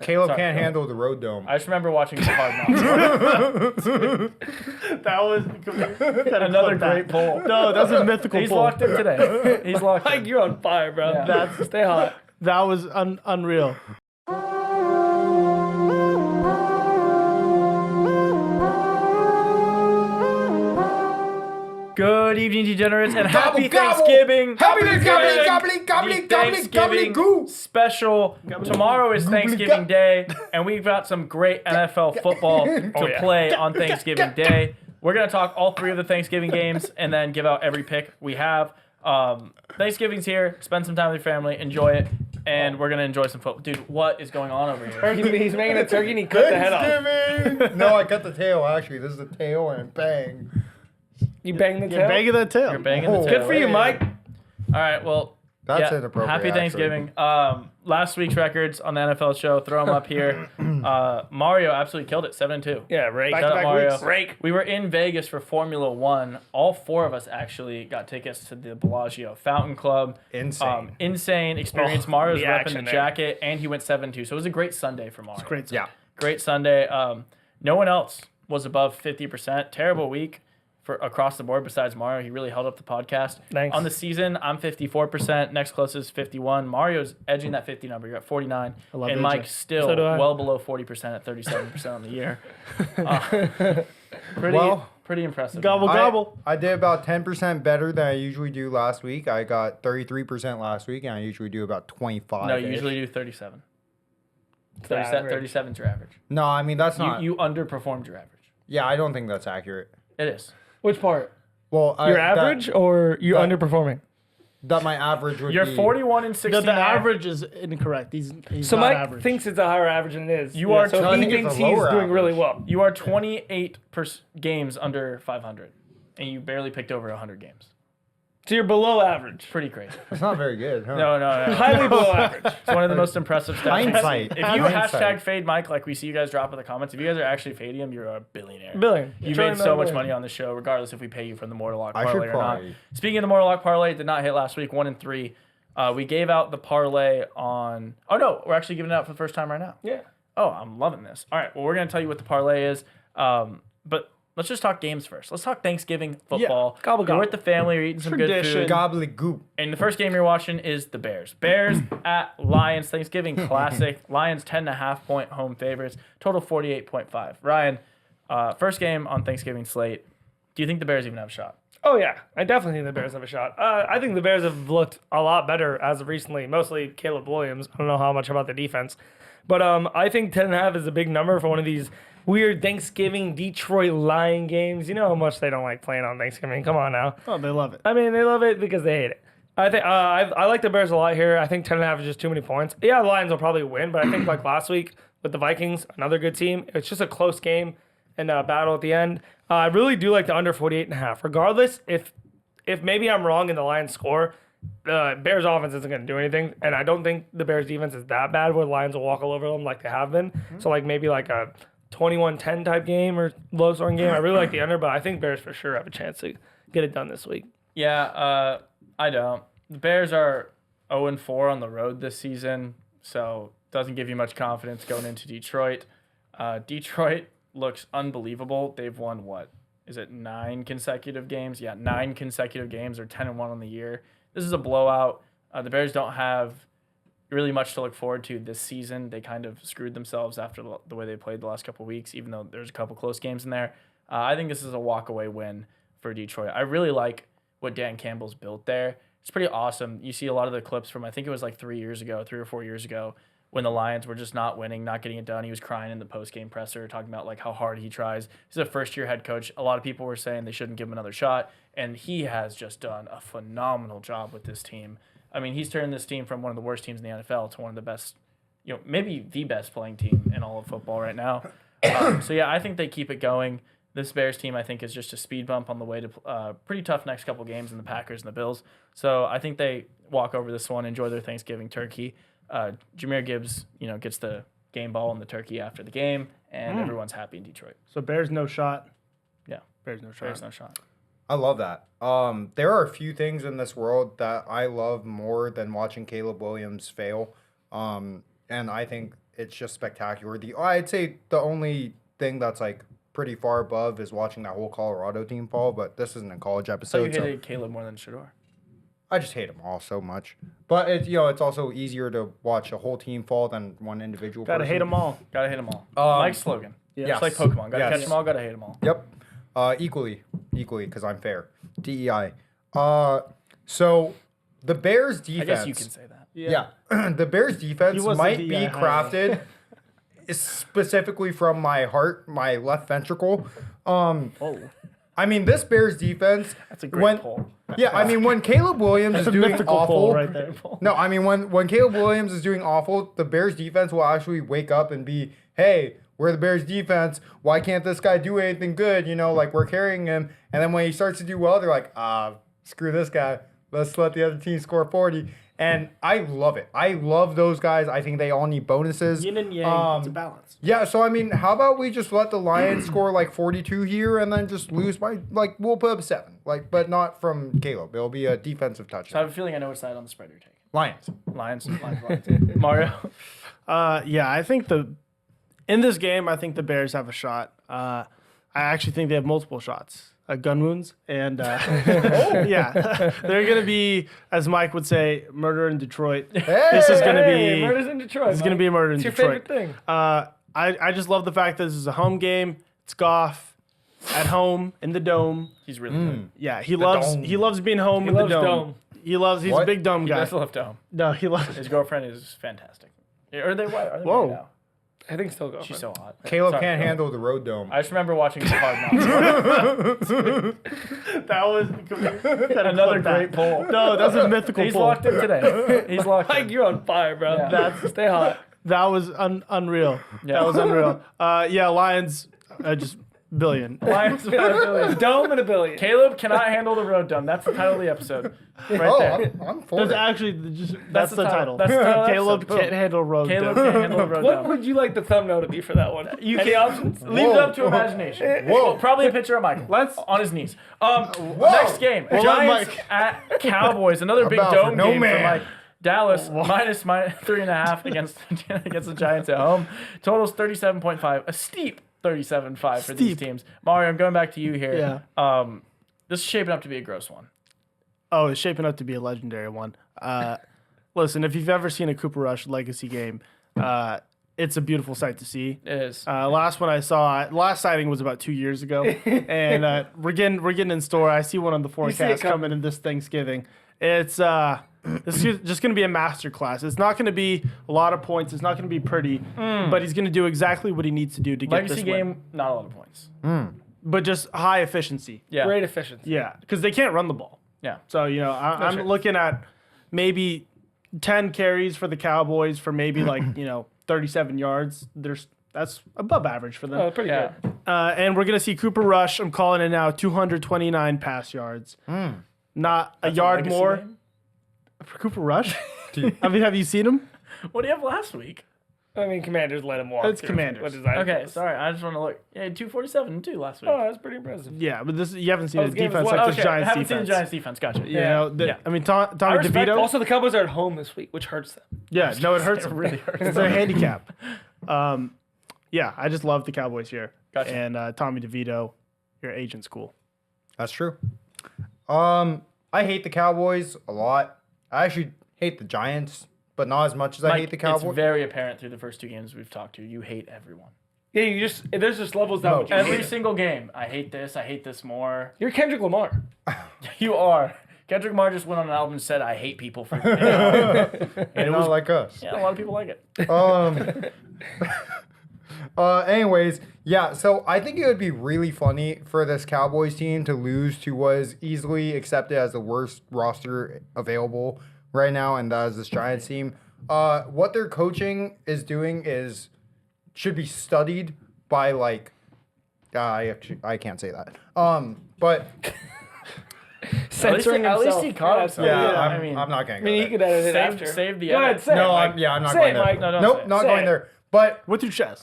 Caleb Sorry, can't go. handle the road dome. I just remember watching the Hard Knocks. That was Another great poll. No, that's a mythical He's poll. locked in today. He's locked Mike, in. you're on fire, bro. Yeah. Stay hot. That was unreal. Good evening, degenerates, and Gobble, happy gobble. Thanksgiving. Happy Thanksgiving. Thanksgiving. Gobbly, The gobbly, Thanksgiving gobbly, special. Tomorrow is Thanksgiving Day, and we've got some great NFL football to play on Thanksgiving Day. We're going to talk all three of the Thanksgiving games and then give out every pick we have. Thanksgiving's here. Spend some time with your family. Enjoy it. And we're going to enjoy some football. Dude, what is going on over here? He's making a turkey and he cut the head off. Thanksgiving. No, I cut the tail, actually. This is the tail and bang. You bang the You're tail? banging that tail. You're banging the Oh, tail. Good for you, Mike. All right, well, That's yeah, inappropriate. happy actually. Thanksgiving. Last week's records on the NFL show, throw them up here. Mario absolutely killed it, 7-2. Yeah, rake. Shout out Mario. Rake. We were in Vegas for Formula One. All four of us actually got tickets to the Bellagio Fountain Club. Insane. Insane experience. Mario's the repping action the there. jacket, and he went 7-2. So it was a great Sunday for Mario. Great. Yeah. Great Sunday. No one else was above 50%. Terrible week for across the board besides Mario. He really held up the podcast. Thanks. On the season, I'm 54%. Next closest is 51. Mario's edging that 50 number. You're at 49. love And AJ. Mike's still So do I. well below 40% at 37% on the year. Pretty impressive. Gobble, man. gobble. I did about 10% better than I usually do last week. I got 33% last week, and I usually do about 25. No, you usually do 37. the average. 37's your average. No, I mean, that's not. You underperformed your average. Yeah, I don't think that's accurate. It is. Which part? Well, Your average or you that- underperforming? That my average would You're be. 41 and 60. The average is incorrect. He's So not Mike average. thinks it's a higher average than it is. You are so I he think it's thinks a he's lower doing really average. well. You are 28 games under 500, and you barely picked over 100 games. So you're below average. Pretty crazy. That's not very good, huh? No. Highly below average. It's one of the most impressive stats. Hindsight. If you Hindsight. hashtag fade Mike, like we see you guys drop in the comments, if you guys are actually fading him, you're a billionaire. Billion. You Trillion made so dollar much billion. money on the show, regardless if we pay you from the Mortalock I should parlay or not. probably- Speaking of the Mortalock parlay, it did not hit last week, 1 and 3. We gave out the parlay on. Oh no, we're actually giving it out for the first time right now. Yeah. Oh, I'm loving this. All right, well, we're gonna tell you what the parlay is, but let's just talk games first. Let's talk Thanksgiving football. Gobble, You're gobble. with the family, you're eating some Tradition. good food. Gobbledygook. And the first game you're watching is the Bears. Bears at Lions, Thanksgiving classic. Lions 10.5 point home favorites. Total 48.5. Ryan, first game on Thanksgiving slate. Do you think the Bears even have a shot? Oh, yeah. I definitely think the Bears have a shot. I think the Bears have looked a lot better as of recently, mostly Caleb Williams. I don't know how much about the defense. But I think 10.5 is a big number for one of these weird Thanksgiving Detroit Lion games. You know how much they don't like playing on Thanksgiving. Come on now. Oh, they love it. I mean, they love it because they hate it. I think I like the Bears a lot here. I think 10.5 is just too many points. Yeah, the Lions will probably win, but I think like last week with the Vikings, another good team. It's just a close game and a battle at the end. I really do like the under 48.5. Regardless, if maybe I'm wrong and the Lions score, the Bears offense isn't going to do anything, and I don't think the Bears defense is that bad where the Lions will walk all over them like they have been. So like maybe like a 21-10 type game or low scoring game. I really like the under, but I think Bears for sure have a chance to get it done this week. Yeah, I don't. The Bears are 0-4 on the road this season, so doesn't give you much confidence going into Detroit. Detroit looks unbelievable. They've won what? Is it 9 consecutive games? Yeah, 9 consecutive games. They're 10-1 on the year. This is a blowout. The Bears don't have really much to look forward to this season. They kind of screwed themselves after the way they played the last couple of weeks, even though there's a couple close games in there. I think this is a walk-away win for Detroit. I really like what Dan Campbell's built there. It's pretty awesome. You see a lot of the clips from, I think it was like 3 or 4 years ago, when the Lions were just not winning, not getting it done. He was crying in the post-game presser, talking about like how hard he tries. He's a first-year head coach. A lot of people were saying they shouldn't give him another shot, and he has just done a phenomenal job with this team. I mean, he's turned this team from one of the worst teams in the NFL to one of the best, maybe the best playing team in all of football right now. So yeah, I think they keep it going. This Bears team, I think, is just a speed bump on the way to pretty tough next couple games in the Packers and the Bills. So I think they walk over this one, enjoy their Thanksgiving turkey. Jahmyr Gibbs, gets the game ball and the turkey after the game, and everyone's happy in Detroit. So Bears no shot. Yeah, Bears no shot. Bears no shot. I love that. There are a few things in this world that I love more than watching Caleb Williams fail. And I think it's just spectacular. I'd say the only thing that's like pretty far above is watching that whole Colorado team fall, but this isn't a college So you episode, so hated Caleb more than Shador. I just hate them all so much. But it's also easier to watch a whole team fall than one individual. Gotta person. hate them all. Gotta hit them all. Mike's slogan. Yes. It's like Pokemon. Gotta Yes. catch them all. Gotta hate them all. Yep. Equally, because I'm fair. DEI. So the Bears I defense. guess you can say that. Yeah. The Bears defense was the might be DEI crafted specifically from my heart, my left ventricle. Oh. I mean, this Bears defense. That's a great poll. Yeah, I mean, when Caleb Williams That's is a doing mythical awful, poll right there. No, I mean when Caleb Williams is doing awful, the Bears defense will actually wake up and be, hey, we're the Bears defense. Why can't this guy do anything good? Like we're carrying him. And then when he starts to do well, they're like, screw this guy. Let's let the other team score 40. And I love it. I love those guys. I think they all need bonuses. Yin and yang. It's a balance. Yeah, so I mean, how about we just let the Lions score like 42 here and then just lose by we'll put up 7. But not from Caleb. It'll be a defensive So I touchdown. have a feeling I know which side on the spread you're taking. Lions. Lions. Mario. Yeah, I think in this game, I think the Bears have a shot. I actually think they have multiple shots. Gun wounds, and yeah, they're gonna be, as Mike would say, murder in Detroit. This is gonna be murders in Detroit. This is gonna be a murder in It's your Detroit. favorite thing. I just love the fact that this is a home game. It's Goff at home in the dome. He's really good. Yeah, he dome. loves being home in loves the dome. dome. He's What? a big dome He guy. does love dome. No, he loves. His girlfriend is fantastic. Are they what? Are they Whoa. married now? I think still go. She's so hot. Caleb Sorry, can't go. handle the road dome. I just remember watching some Hard Knocks. That was Another great poll. No, that's a mythical He's poll. locked in today. He's locked Mike, in. you're on fire, bro. Yeah. Stay hot. That was unreal. Yeah. That was unreal. Yeah, Lions just billion. Lions win a billion. Dome and a billion. Caleb cannot handle the road dome. That's the title of the episode. Right Oh, there. I'm for That's it. actually just that's the title. That's the title of the Caleb episode. can't Boom. handle road. Caleb dome. can't handle the road What dome. would you like the thumbnail to be for that one? You Any can options? leave it up to Whoa. imagination. Whoa. Well, probably a picture of Michael. Let's- on his knees. Next game, Well, Giants Mike. at Cowboys. Another big About dome no game for man. Mike. Dallas minus 3.5 against the Giants at home. Totals 37.5. A steep 37.5 for these Steep. teams. Mario, I'm going back to you here. Yeah. This is shaping up to be a gross one. Oh, it's shaping up to be a legendary one. Listen, if you've ever seen a Cooper Rush legacy game, it's a beautiful sight to see. It is. Last sighting was about 2 years ago, and we're getting in store. I see one on the forecast coming in this Thanksgiving. It's just going to be a masterclass. It's not going to be a lot of points. It's not going to be pretty, but he's going to do exactly what he needs to do to get Legacy this game, win. not a lot of points. But just high efficiency. Yeah. Great efficiency. Yeah, because they can't run the ball. Yeah. So I'm sure. looking at maybe 10 carries for the Cowboys for maybe 37 yards. That's above average for them. Oh, pretty Yeah. good. And we're gonna see Cooper Rush. I'm calling it now. 229 pass yards. Not a yard legacy more game? for Cooper Rush. I mean, have you seen him? What do you have last week? I mean, Commanders let him walk. It's through. Commanders. What is that? Okay, sorry. I just want to look. Yeah, 247 too last week. Oh, that's pretty impressive. Yeah, but you haven't seen Oh, a this game is defense what- like okay, this Giants haven't defense. seen the Giants defense. Gotcha. You know, Yeah. I mean, Tommy respect DeVito. Also, the Cowboys are at home this week, which hurts them. Yeah, no, it hurts. It really hurts. It's their handicap. Yeah, I just love the Cowboys here. Gotcha. And Tommy DeVito, your agent's cool. That's true. I hate the Cowboys a lot. I actually hate the Giants, but not as much as I Mike, hate the Cowboys. It's very apparent through the first 2 games we've talked to. You hate everyone. Yeah, there's just levels down. No. which you Every hate. single game. I hate this. I hate this more. You're Kendrick Lamar. You are. Kendrick Lamar just went on an album and said, "I hate people for." and not like us. Yeah, a lot of people like it. Anyways, yeah, so I think it would be really funny for this Cowboys team to lose to what is easily accepted as the worst roster available right now, and that is this Giants team. What their coaching is doing should be studied by I can't say that. But Censoring at least himself. he caught himself. yeah, Yeah, I'm not going I mean, he could edit it after. Save the Go ahead, edit. say No, it, I'm Mike. not Say going it, there. Mike. No, don't Nope, say it. not Say going it. there. But With your chest.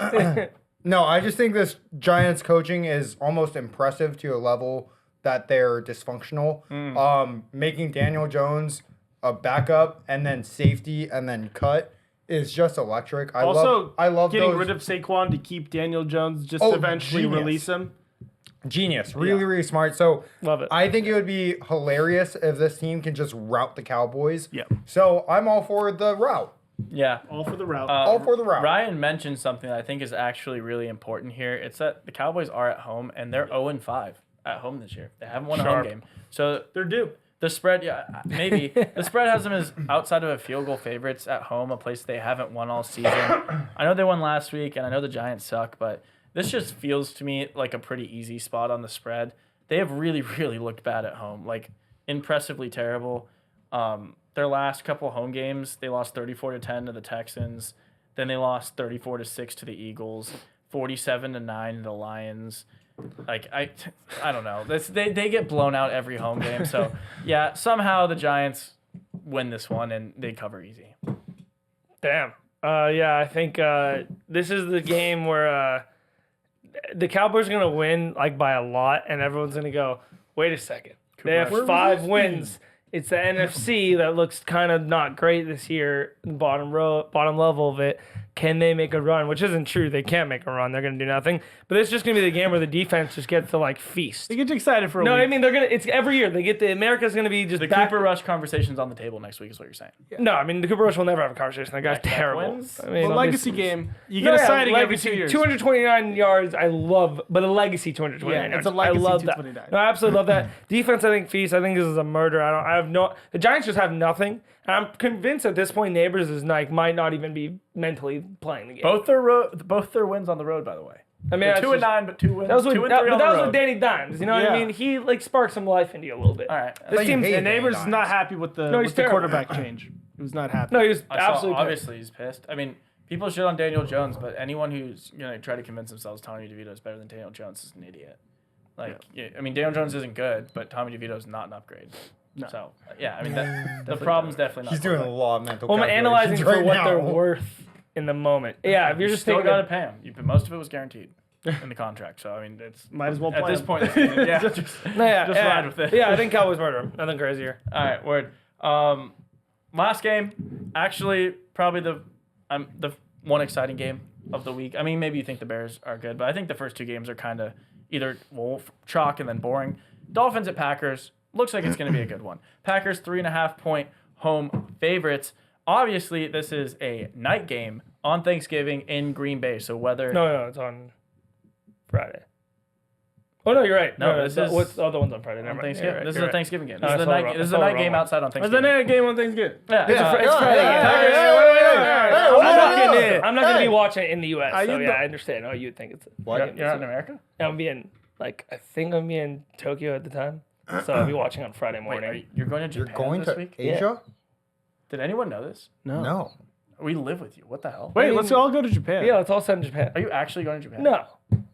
no, I just think this Giants coaching is almost impressive to a level that they're dysfunctional. Making Daniel Jones a backup and then safety and then cut is just electric. I Also, love getting those. rid of Saquon to keep Daniel Jones, just Oh, eventually genius. release him. Genius. Really smart. So Love it. I think it would be hilarious if this team can just route the Cowboys. Yep. So I'm all for the route. Yeah. All for the route. All for the route. Ryan mentioned something that I think is actually really important here. It's that the Cowboys are at home and they're 0-5 at home this year. They haven't won a home Sharp. game. So They're due. the spread, yeah, maybe. The spread has them as outside of a field goal favorites at home, a place they haven't won all season. I know they won last week, and I know the Giants suck, but this just feels to me like a pretty easy spot on the spread. They have really, really looked bad at home, like impressively terrible. Their last couple home games, they lost 34-10 to the Texans. Then they lost 34-6 to the Eagles, 47-9 to the Lions. Like I don't know. They get blown out every home game. So yeah, somehow the Giants win this one and they cover easy. Damn. Yeah, I think this is the game where the Cowboys are gonna win like by a lot, and everyone's gonna go, "Wait a second, they have Where was 5 this wins." It's the NFC that looks kind of not great this year, bottom level of it. Can they make a run? Which isn't true. They can't make a run. They're going to do nothing. But it's just going to be the game where the defense just gets to like feast. They get excited for a No, week. I mean it's every year. They get America's going to be just The back. Cooper Rush conversation's on the table next week is what you're saying. No, I mean the Cooper Rush will never have a conversation. That guy's Back-to-back terrible. wins? I mean, The legacy game. You get a sighting every 2 years. 229 yards. I love, but a legacy 229 Yeah, yards. it's a legacy I love that. 229. No, I absolutely love that. Defense, I think feast. I think this is a murder. I have no. The Giants just have nothing, and I'm convinced at this point Neighbors is like might not even be mentally playing the game. Both their wins on the road, by the way. I mean, They're that's 2-9, but 2 wins. That was with, 2 and that, 3 but on that the was road. with Danny Dimes. You know what Yeah. I mean? He like sparked some life into you a little bit. All right. This you team's hate And Neighbors is Danny not Dimes. happy with the, No, he's terrible. quarterback change. He was not happy. No, he was I saw, absolutely. obviously, he's pissed. I mean, people shit on Daniel Jones, but anyone who's going to try to convince themselves Tommy DeVito is better than Daniel Jones is an idiot. Like, yeah, I mean, Daniel Jones isn't good, but Tommy DeVito is not an upgrade. No. So, yeah, I mean, the problem's definitely not. He's doing a quarterback. lot of mental Well, I'm analyzing calculations for right what now. they're worth in the moment. Yeah, if you're You just still thinking, got to pay him. Most of it was guaranteed in the contract. So, I mean, it's Might as well at play this him. point, yeah, just ride with it. Yeah, I think Cowboys murder him. Nothing crazier. All right, word. Last game, actually, probably the one exciting game of the week. I mean, maybe you think the Bears are good, but I think the first 2 games are kind of either chalk and then boring. Dolphins at Packers looks like it's going to be a good one. Packers 3.5-point home favorites. Obviously, this is a night game on Thanksgiving in Green Bay. So whether No, it's on Friday. Oh no, you're right. No, this is- what's the other one's on Friday? Never on mind. Thanksgiving, You're right, this is you're a right. Thanksgiving game. No, This I is a saw it night. wrong. This is I saw a it night wrong game one. outside on What's the Thanksgiving. name of the game on Thanksgiving? Yeah, It's Friday. Hey, I'm not hey, getting hey, it. I'm not gonna hey. be watching it in the U.S. So you yeah, know- I understand. Oh, you'd think it's. What? You're not in America? I'm being like I think I'm in Tokyo at the time, so I'll be watching on Friday Wait, morning. you're going to You're Japan going this to week? Asia? Did anyone know this? No. We live with you. What the hell? Wait, let's all go to Japan. Yeah, it's all set in Japan. Are you actually going to Japan? No,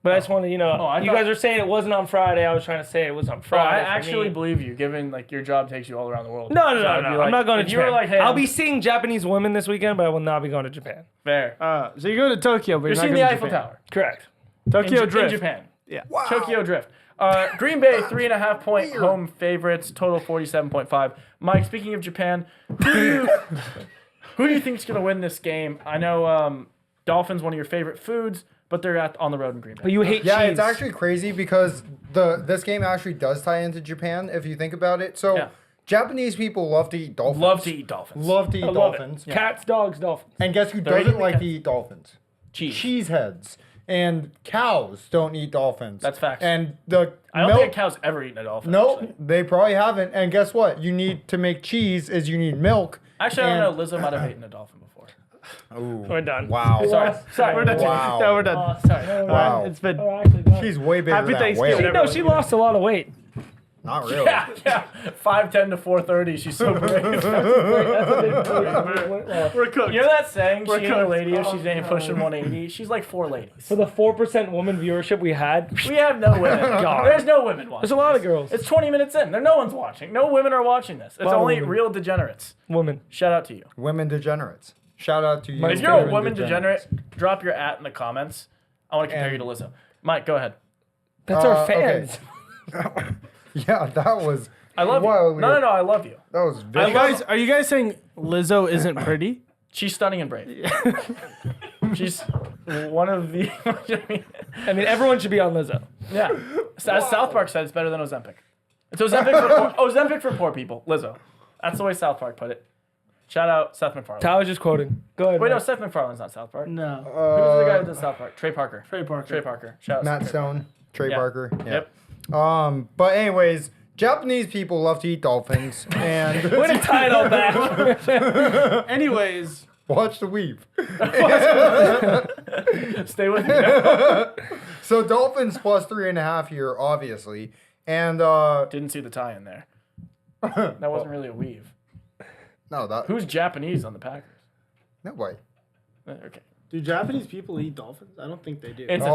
but I just want to, you know, I you thought- guys are saying it wasn't on Friday. I was trying to say it was on Oh, Friday. I for actually me. believe you, given like your job takes you all around the world. No, So I'd be like- I'm not going to if you Japan. were like, hey, I'll I'm be seeing Japanese women this weekend, but I will not be going to Japan. fair. So you're going to Tokyo, but You're you're seeing not the going to Eiffel Japan. Tower Correct. Tokyo in Drift. Japan. Yeah. Tokyo Drift. Green Bay 3.5-point home favorites, total 47.5. Mike, speaking of Japan, who do you think is going to win this game? I know Dolphins one of your favorite foods, but they're on the road in Green Bay. But you hate Yeah, cheese. it's actually crazy because this game actually does tie into Japan if you think about it. So Yeah. Japanese people love to eat dolphins. Love to eat dolphins. Love to eat I love dolphins. it. Cats, dogs, dolphins. And guess who They're doesn't eating like the to eat dolphins? Cheese. Cheeseheads. And cows don't eat dolphins. That's facts. And the I don't milk, think a cow's ever eaten a dolphin. no, Actually, they probably haven't. And guess what? You need to make cheese is you need milk. I don't know. Lizzo might have eaten a dolphin before. Ooh, We're done. wow. Sorry. We're done. Wow. No, we're done. Oh, sorry. Wow. It's been. Oh, actually, no. She's way bigger Happy than Thanksgiving, whale. everyone. No, she lost a lot of weight. Not really. Yeah. 5'10" to 430. She's so brave. We're cooked. You know that saying? We're She ain't a cooked. lady if she's ain't pushing 180. She's like 4 ladies. For the 4% woman viewership we had, We have no women. God. There's no women watching. there's a lot of this. girls. It's 20 minutes in. No one's watching. No women are watching this. It's Lot of only women. real degenerates. Women. Shout out to you. Women degenerates. Shout out to you. If you're a woman degenerate, drop your @ in the comments. I want to compare you to Lizzo. Mike, go ahead. That's our fans. Okay. Yeah, that was. I love you. wildly- No, I love you. That was Are very. you guys saying Lizzo isn't pretty? She's stunning and brave. She's one of the. I mean, everyone should be on Lizzo. Yeah. As South Park said, it's better than Ozempic. It's Ozempic for poor people. Lizzo. That's the way South Park put it. Shout out Seth MacFarlane. Tyler's just quoting. Go ahead. Wait, no, Mike. Seth MacFarlane's not South Park. No. Who's the guy who does South Park? Trey Parker. Trey Parker. Shout out Matt Trey Stone, Trey Yeah. Parker. Yeah. Yep. But anyways, Japanese people love to eat dolphins and Way to tie it all back. Anyways, watch the weave. Stay with me. So dolphins plus 3.5 here, obviously, and Didn't see the tie in there. That wasn't really a weave. no, that Who's Japanese on the Packers? nobody. Okay. do Japanese people eat dolphins? I don't think they do. It is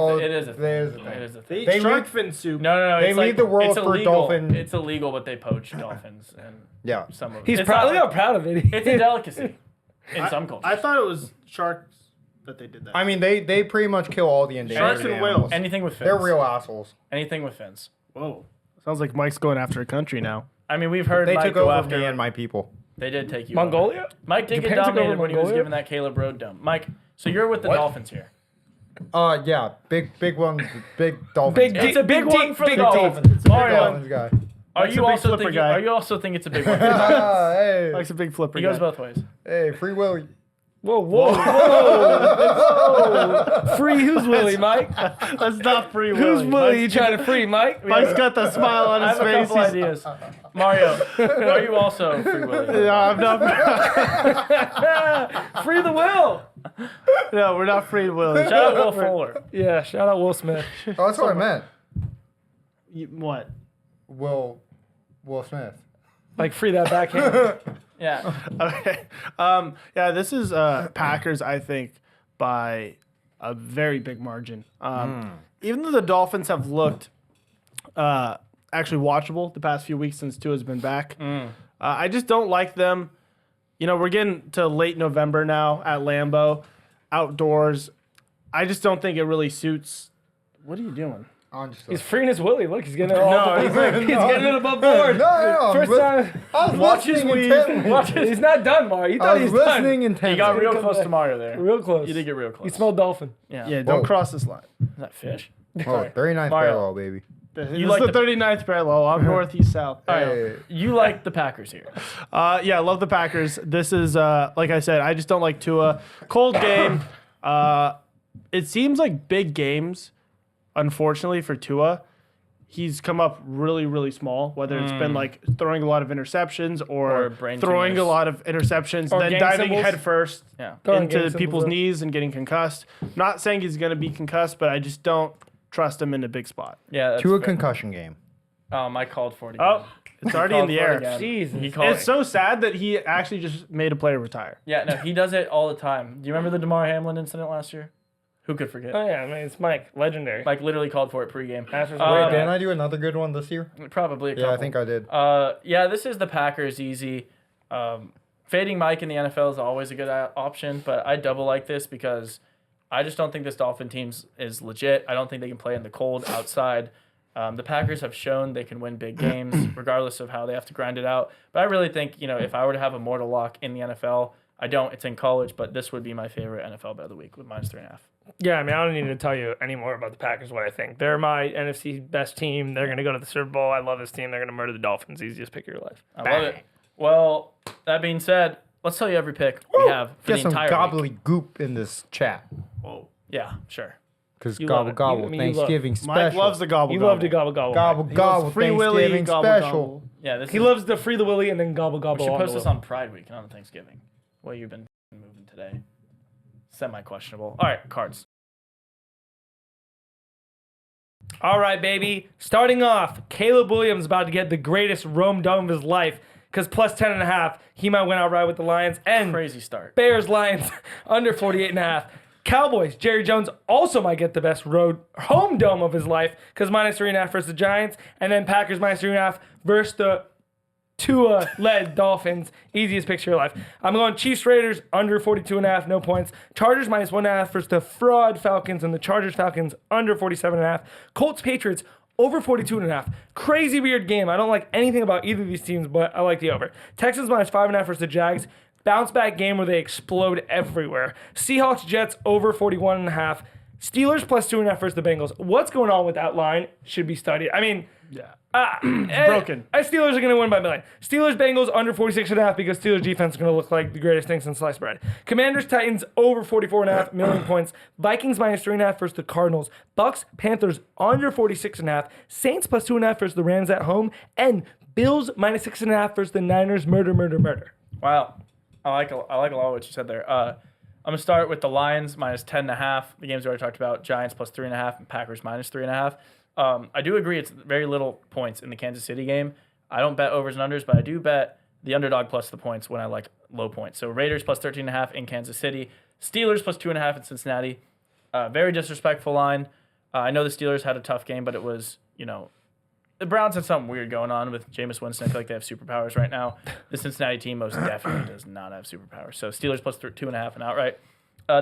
a thing. There is a thing. It is a They thing. eat They shark lead- fin soup. No. They It's lead like, the world it's for illegal. dolphin- It's illegal, but they poach dolphins and Yeah. some of. He's it's proud. not Look how like- proud of it. It's a delicacy in some cultures. I thought it was sharks that they did that. I mean, they pretty much kill all the endangered Sharks and animals. whales. Anything with fins. They're real assholes. Anything with fins. Whoa. Sounds like Mike's going after a country now. I mean, we've heard They Mike took go over after. me and my people. They did take you. over. Mongolia? Mike did get Japan took over dominated when he was Mongolia? given that Caleb Road dump. Mike, so you're with the Dolphins here. Yeah, big one, big dolphins. Big guy. D- It's a big one for the big Dolphins. Big Mario, dolphins guy. are Mike's a you big also flipper thinking? guy. Are you also think it's a big one? Hey, Mike's a big flipper He goes guy. both ways. hey, Free Willy. Whoa, whoa, whoa. Free who's Willie, Mike? That's not free Who's Willy. Willie you trying to free, Mike? Mike's got the smile on I his have a face. couple ideas. Mario, are you also Free Willy? No, I'm not. Free the Will. No, we're not free Willy. Shout out Will Fuller. Yeah, shout out Will Smith. Oh, that's what I meant. What? Will Smith. Like, free that backhand. Yeah. Okay. Yeah, this is Packers, I think, by a very big margin. Even though the Dolphins have looked actually watchable the past few weeks since Tua's been back, I just don't like them. You know, we're getting to late November now at Lambeau, outdoors. I just don't think it really suits. What are you doing? He's freeing his Willie. Look, he's getting it all. No, he's getting it above board. No, First time. I was Watch his listening weave. intently. Watch his. He's not done, Mario. You I thought was he's listening done. intently. You got real Come close back. to Mario there. Real close. You did get real close. You smelled dolphin. Yeah. Yeah, don't Whoa. cross this line. Is that fish? Oh, Sorry. 39th Mario. parallel, baby. This like is the- the 39th parallel. I'm northeast south. Hey. You like the Packers here. Yeah, I love the Packers. This is, like I said, I just don't like Tua. Cold game. It seems like big games, unfortunately, for Tua. He's come up really, really small, whether it's been like throwing a lot of interceptions or brain throwing tumors. a lot of interceptions, Or then gang diving symbols. headfirst Yeah. Throwing into gang people's symbols up. knees and getting concussed. Not saying he's going to be concussed, but I just don't trust him in a big spot. Yeah. That's To a fair. concussion game. Mike called for it. Oh, it's already in the air. Jesus. He called It's so sad that he actually just made a player retire. Yeah, no, he does it all the time. Do you remember the DeMar Hamlin incident last year? Who could forget? Oh, yeah, I mean, it's Mike. Legendary. Mike literally called for it pregame. Masters Uh, Wait, didn't I do another good one this year? Probably a couple. Yeah, I think I did. Yeah, this is the Packers easy. Fading Mike in the NFL is always a good option, but I double like this because I just don't think this Dolphin team is legit. I don't think they can play in the cold outside. The Packers have shown they can win big games regardless of how they have to grind it out. But I really think, if I were to have a mortal lock in the NFL, I don't. It's in college, but this would be my favorite NFL bet of the week with -3.5. Yeah, I mean, I don't need to tell you any more about the Packers, what I think. They're my NFC best team. They're going to go to the Super Bowl. I love this team. They're going to murder the Dolphins. Easiest pick of your life. I love it. Well, that being said, let's tell you every pick we have for Get the some entire week. gobbly goop in this chat. Yeah, sure. Because You gobble love it. gobble, You- I mean, you love- Thanksgiving Mike special. loves the gobble. You gobble. love to gobble gobble. Gobble He gobble, loves Free Willy, Thanksgiving gobble, special. gobble. Yeah, this He is, loves the free the Willy and then gobble we gobble. should on post the this will. on Pride Week, not on Thanksgiving. Well, you've been moving today. Semi-questionable. All right, cards. All right, baby. Starting off, Caleb Williams about to get the greatest Rome dome of his life because plus 10.5, he might win outright with the Lions. And Crazy start. Bears Lions under 48.5. Cowboys, Jerry Jones also might get the best home dome of his life because -3.5 versus the Giants. And then Packers -3.5 versus the Tua-led Dolphins. Easiest picture of your life. I'm going Chiefs Raiders under 42.5, no points. Chargers -1.5 versus the fraud Falcons and the Chargers Falcons under 47.5. Colts Patriots over 42.5. Crazy weird game. I don't like anything about either of these teams, but I like the over. Texans -5.5 versus the Jags. Bounce back game where they explode everywhere. Seahawks, Jets over 41.5. Steelers plus 2.5 versus the Bengals. What's going on with that line should be studied. I mean, broken. Steelers are going to win by a million. Steelers, Bengals under 46.5 because Steelers defense is going to look like the greatest thing since sliced bread. Commanders, Titans over 44.5 million points. Vikings minus 3.5 versus the Cardinals. Bucks, Panthers under 46.5. Saints plus 2.5 versus the Rams at home. And Bills minus 6.5 versus the Niners. Murder. Wow. I like a lot of what you said there. I'm going to start with the Lions minus 10.5. The games we already talked about. Giants plus 3.5 and Packers minus 3.5. I do agree it's very little points in the Kansas City game. I don't bet overs and unders, but I do bet the underdog plus the points when I like low points. So Raiders plus 13.5 in Kansas City. Steelers plus 2.5 in Cincinnati. Very disrespectful line. I know the Steelers had a tough game, but it was, the Browns had something weird going on with Jameis Winston. I feel like they have superpowers right now. The Cincinnati team most definitely does not have superpowers. So Steelers plus 2.5 and outright.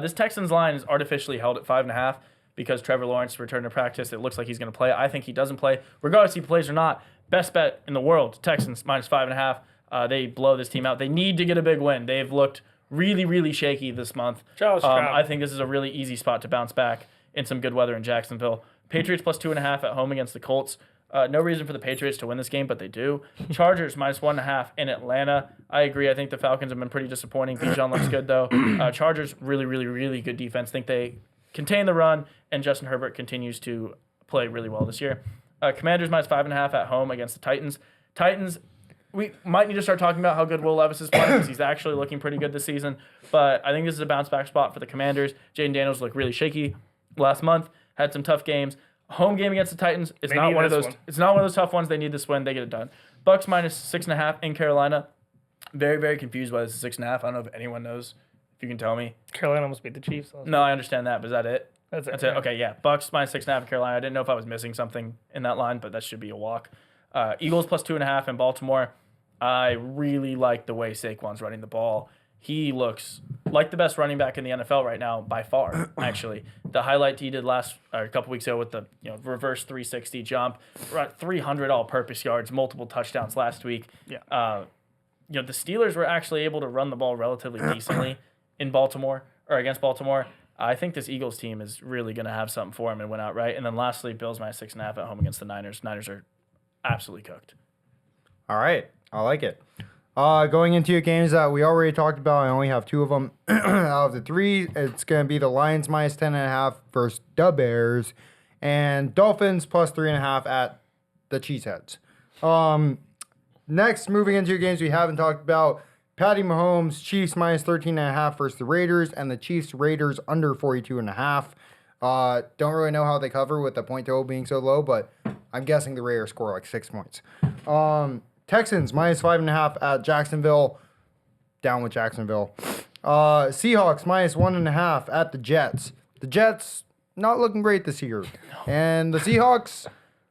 This Texans line is artificially held at 5.5 because Trevor Lawrence returned to practice. It looks like he's going to play. I think he doesn't play. Regardless if he plays or not, best bet in the world, Texans minus 5.5. They blow this team out. They need to get a big win. They've looked really, really shaky this month. I think this is a really easy spot to bounce back in some good weather in Jacksonville. Patriots plus 2.5 at home against the Colts. No reason for the Patriots to win this game, but they do. Chargers minus 1.5 in Atlanta. I agree. I think the Falcons have been pretty disappointing. Bijan looks good, though. Chargers, really, really, really good defense. Think they contain the run, and Justin Herbert continues to play really well this year. Commanders minus 5.5 at home against the Titans. Titans, we might need to start talking about how good Will Levis is playing because he's actually looking pretty good this season. But I think this is a bounce back spot for the Commanders. Jaden Daniels looked really shaky last month, had some tough games. Home game against the Titans. It's not one of those. It's not one of those tough ones. They need this win. They get it done. Bucks minus 6.5 in Carolina. Very, very confused why this is 6.5. I don't know if anyone knows. If you can tell me. Carolina almost beat the Chiefs. No, I understand that, but is that it? That's it. Okay, yeah. Bucks minus 6.5 in Carolina. I didn't know if I was missing something in that line, but that should be a walk. Eagles plus 2.5 in Baltimore. I really like the way Saquon's running the ball. He looks like the best running back in the NFL right now by far, actually. The highlight he did a couple weeks ago with the reverse 360 jump, 300 all-purpose yards, multiple touchdowns last week. Yeah. The Steelers were actually able to run the ball relatively decently in Baltimore or against Baltimore. I think this Eagles team is really going to have something for him and win outright. And then lastly, Bills minus 6.5 at home against the Niners. Niners are absolutely cooked. All right. I like it. Going into games that we already talked about, I only have two of them. Out of the three, it's going to be the Lions minus 10.5 versus the Bears, and Dolphins plus 3.5 at the Cheeseheads. Next, moving into games we haven't talked about, Patty Mahomes, Chiefs minus 13.5 versus the Raiders, and the Chiefs Raiders under 42.5. Don't really know how they cover with the point total being so low, but I'm guessing the Raiders score like 6 points. Texans minus 5.5 at Jacksonville. Down with Jacksonville. Seahawks minus 1.5 at the Jets. The Jets not looking great this year. And the Seahawks,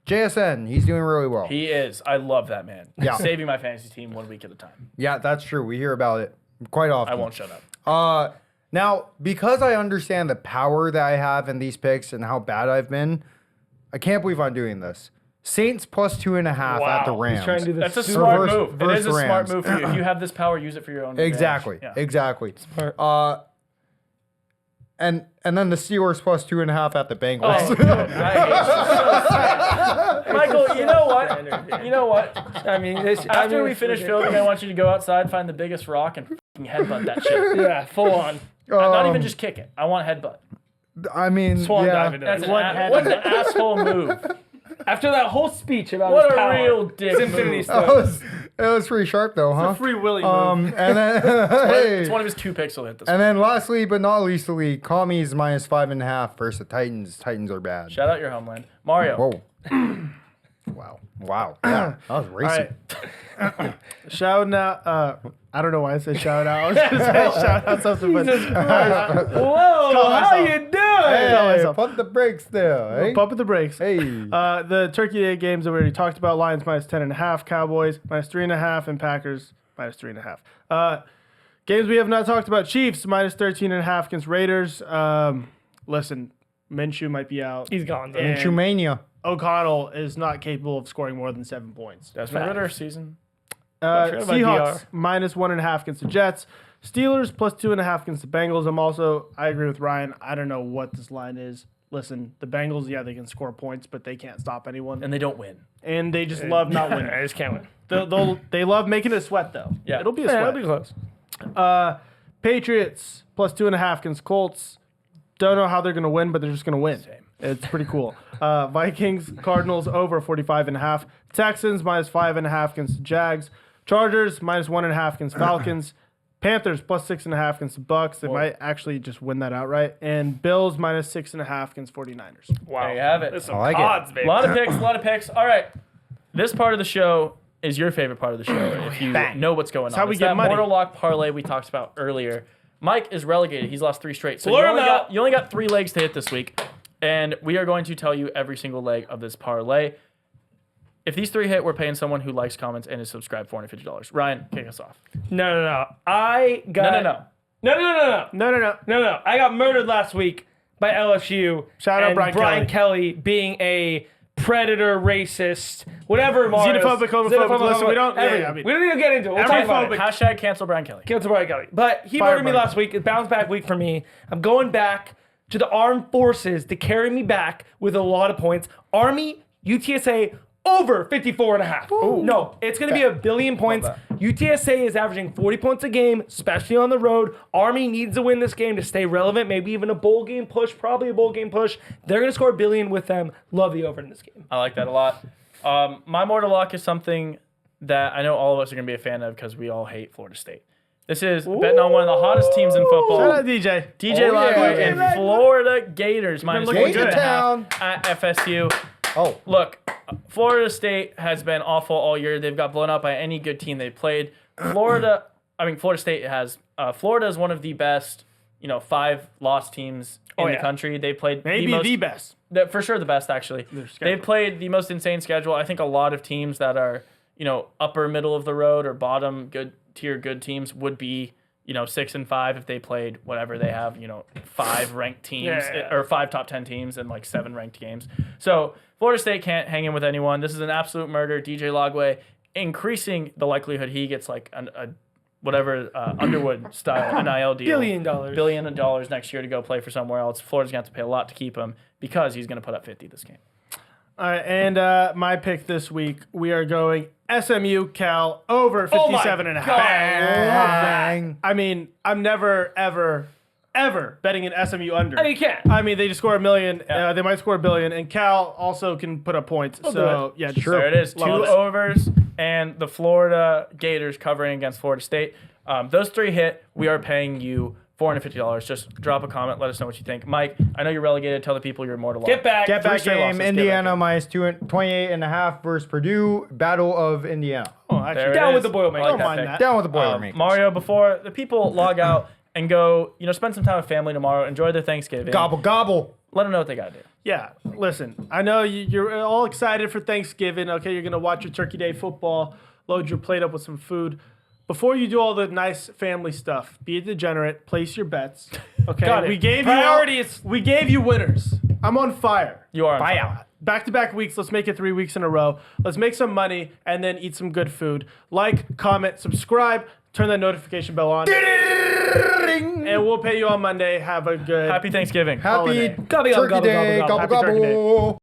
JSN, he's doing really well. He is. I love that man. Yeah. Saving my fantasy team 1 week at a time. Yeah, that's true. We hear about it quite often. I won't shut up. Now, because I understand the power that I have in these picks and how bad I've been, I can't believe I'm doing this. Saints plus 2.5 at the Rams. He's trying to do this. That's a smart Versus- move. It versus is a smart Rams. move for you. If you have this power, use it for your own advantage. Exactly. Yeah. Exactly. Smart. And then the Steelers plus 2.5 at the Bengals. Oh, dude, I hate you. Michael, you know what? You know what? I mean, After we finish filming, I want you to go outside, find the biggest rock, and fucking headbutt that shit. yeah, full on. Not even just kick it. I want headbutt. I mean, Swan yeah. dive into That's that. what an asshole move. After that whole speech about What his a power, real dick it's Infinity move. Stones. It was pretty sharp though, huh? Free Willy move. And then It's one of his 2 picks he'll hit this and one. then lastly but not leastly, Commies minus 5.5 versus the Titans. Titans are bad. Shout out your homeland. Mario. Whoa. Wow. Yeah, that was racing. All right. Shout out. I don't know why I said shout out. I was going to say shout out something, but Whoa, how you doing? Hey, pump the brakes there, eh? Pump at the brakes. Hey. The Turkey Day games that we already talked about: Lions minus 10.5, Cowboys minus 3.5, and Packers minus 3.5. Games we have not talked about: Chiefs minus 13.5 against Raiders. Listen, Minshew might be out. He's gone. Though. And Chumania. O'Connell is not capable of scoring more than 7 points. Desmond Ritter season. forgot about Seahawks DR. -1.5 against the Jets. Steelers +2.5 against the Bengals. I agree with Ryan. I don't know what this line is. Listen, the Bengals, yeah, they can score points, but they can't stop anyone. And they don't win. And they just love not winning. I just can't win. They love making it a sweat, though. Yeah. It'll be a Yeah, sweat. it'll be close. Patriots +2.5 against Colts. Don't know how they're going to win, but they're just going to win. It's pretty cool. Vikings, Cardinals over 45.5. Texans -5.5 against the Jags. Chargers -1.5 against Falcons. Panthers +6.5 against the Bucks. They might actually just win that outright. And Bills -6.5 against 49ers. Wow. There you have it. There's some I like it. odds, A baby. lot of picks. All right. This part of the show is your favorite part of the show if you know what's going on. how we It's get that money. Mortal Lock parlay we talked about earlier. Mike is relegated. He's lost 3 straight. So Blur you him out. only got 3 legs to hit this week. And we are going to tell you every single leg of this parlay. If these 3 hit, we're paying someone who likes, comments, and is subscribed $450. Ryan, kick us off. No. I got No. No. I got murdered last week by LSU. Shout out and Brian Kelly being a predator, racist, whatever. Xenophobic, homophobic. Listen, we don't- everything. I mean, we don't need to get into it. We'll talk about it. Hashtag cancel Brian Kelly. Cancel Brian Kelly. But he Fire murdered me Brian last week. It's bounce back week for me. I'm going back to the armed forces to carry me back with a lot of points. Army, UTSA, over 54.5. No, it's going to be a billion points. UTSA is averaging 40 points a game, especially on the road. Army needs to win this game to stay relevant, maybe even a bowl game push, probably a bowl game push. They're going to score a billion with them. Love the over in this game. I like that a lot. My Mortal Lock is something that I know all of us are going to be a fan of because we all hate Florida State. This is betting on one of the hottest teams in football. Shout out DJ. DJ Lagway and Florida Gators minus looking 1.5 good. at FSU. Oh, Look, Florida State has been awful all year. They've got blown out by any good team they played. Florida State has. Florida is one of the best, 5 lost teams in the country. They played Maybe the best. for sure the best, actually. schedule. They've played the most insane schedule. I think a lot of teams that are, upper middle of the road or bottom good teams would be, 6 and 5 if they played whatever they have, 5 ranked teams or 5 top 10 teams and like 7 ranked games. So Florida State can't hang in with anyone. This is an absolute murder. DJ Lagway increasing the likelihood he gets like a whatever Underwood style NIL deal. $1 billion. $1 billion next year to go play for somewhere else. Florida's going to have to pay a lot to keep him because he's going to put up 50 this game. All right, and my pick this week, we are going SMU Cal over 57.5. bang. I mean, I'm never, ever betting an SMU under. You can't. I mean, they just score a million. They might score a billion, and Cal also can put up points. So, yeah, true. There it is. 2 Love it. overs and the Florida Gators covering against Florida State. Those 3 hit. We are paying you $450. Just drop a comment. Let us know what you think. Mike, I know you're relegated. Tell the people you're Mortal Lock. Get back. Get back Game, losses. Indiana -28.5 versus Purdue. Battle of Indiana. Oh, There actually, it Down is. with the Boilermakers. I like Don't that mind pick. that. Down with the Boilermakers. Mario, before the people log out and go, spend some time with family tomorrow, enjoy their Thanksgiving. Gobble, gobble. Let them know what they got to do. Yeah, listen, I know you're all excited for Thanksgiving. Okay, you're going to watch your Turkey Day football, load your plate up with some food. Before you do all the nice family stuff, be a degenerate, place your bets. Okay, Got it. we gave Priorities. we gave you winners. I'm on fire. You are on Fire. fire. Back-to-back weeks. Let's make it 3 weeks in a row. Let's make some money and then eat some good food. Like, comment, subscribe, turn that notification bell on, and we'll pay you on Monday. Have a good Happy Thanksgiving. Happy Holiday. Gobble, gobble, Turkey gobble, Day. gobble, Gobble, Happy Turkey Day. gobble.